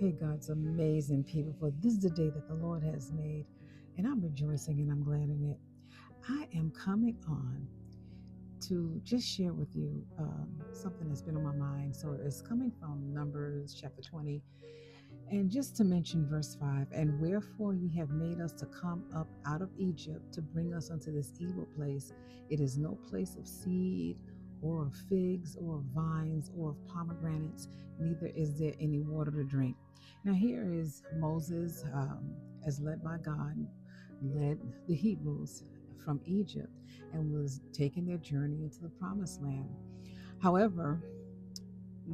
Hey, God's amazing people, for this is the day that the Lord has made, and I'm rejoicing and I'm glad in it. I am coming on to just share with you something that's been on my mind. So it's coming from Numbers chapter 20, and just to mention verse 5, and wherefore ye have made us to come up out of Egypt to bring us unto this evil place. It is no place of seed or of figs or of vines or of pomegranates, neither is there any water to drink. Now, here is Moses, as led by God, led the Hebrews from Egypt and was taking their journey into the promised land. However,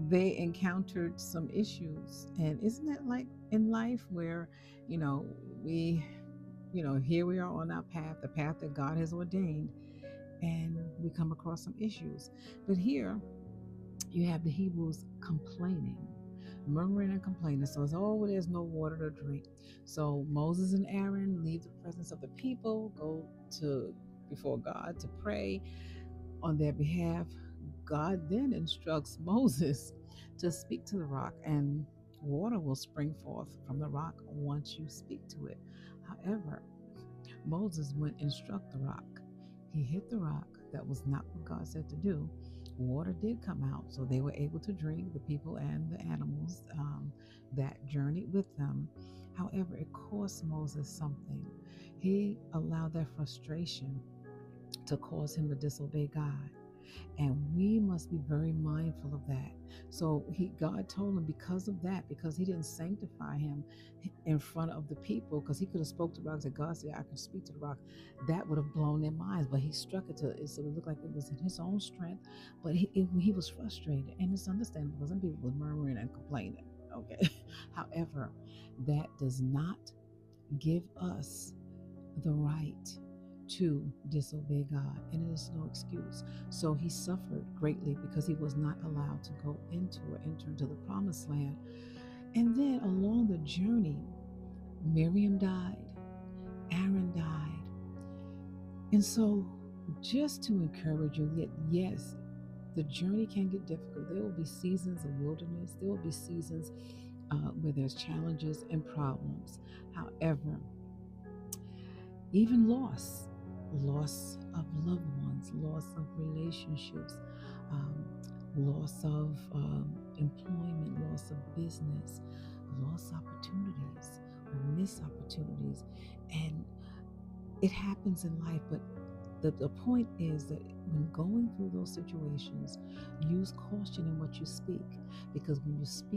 they encountered some issues. And isn't it like in life where, you know, we, here we are on our path, the path that God has ordained, and we come across some issues. But here you have the Hebrews complaining, murmuring and complaining. So it's, oh, well, there's no water to drink. So Moses and Aaron leave the presence of the people, go to before God to pray on their behalf. God then instructs Moses to speak to the rock, and water will spring forth from the rock once you speak to it. However, Moses went and struck the rock. He hit the rock. That was not what God said to do. Water did come out, so they were able to drink, the people and the animals that journeyed with them. However, it cost Moses something. He allowed that frustration to cause him to disobey God. And we must be very mindful of that. So God told him, because of that, because he didn't sanctify him in front of the people, because he could have spoke to rocks, and God said, I can speak to the rock, that would have blown their minds. But he struck it to it, so it looked like it was in his own strength. But he was frustrated, and it's understandable because some people were murmuring and complaining. Okay. However, that does not give us the right to disobey God, and it is no excuse. So he suffered greatly because he was not allowed to go into or enter into the promised land. And then along the journey, Miriam died, Aaron died. And so, just to encourage you that yes, the journey can get difficult. There will be seasons of wilderness, there will be seasons where there's challenges and problems. However, even loss of loved ones, loss of relationships, um, loss of employment, loss of business, lost opportunities or missed opportunities. And it happens in life, but the point is that when going through those situations, use caution in what you speak, because when you speak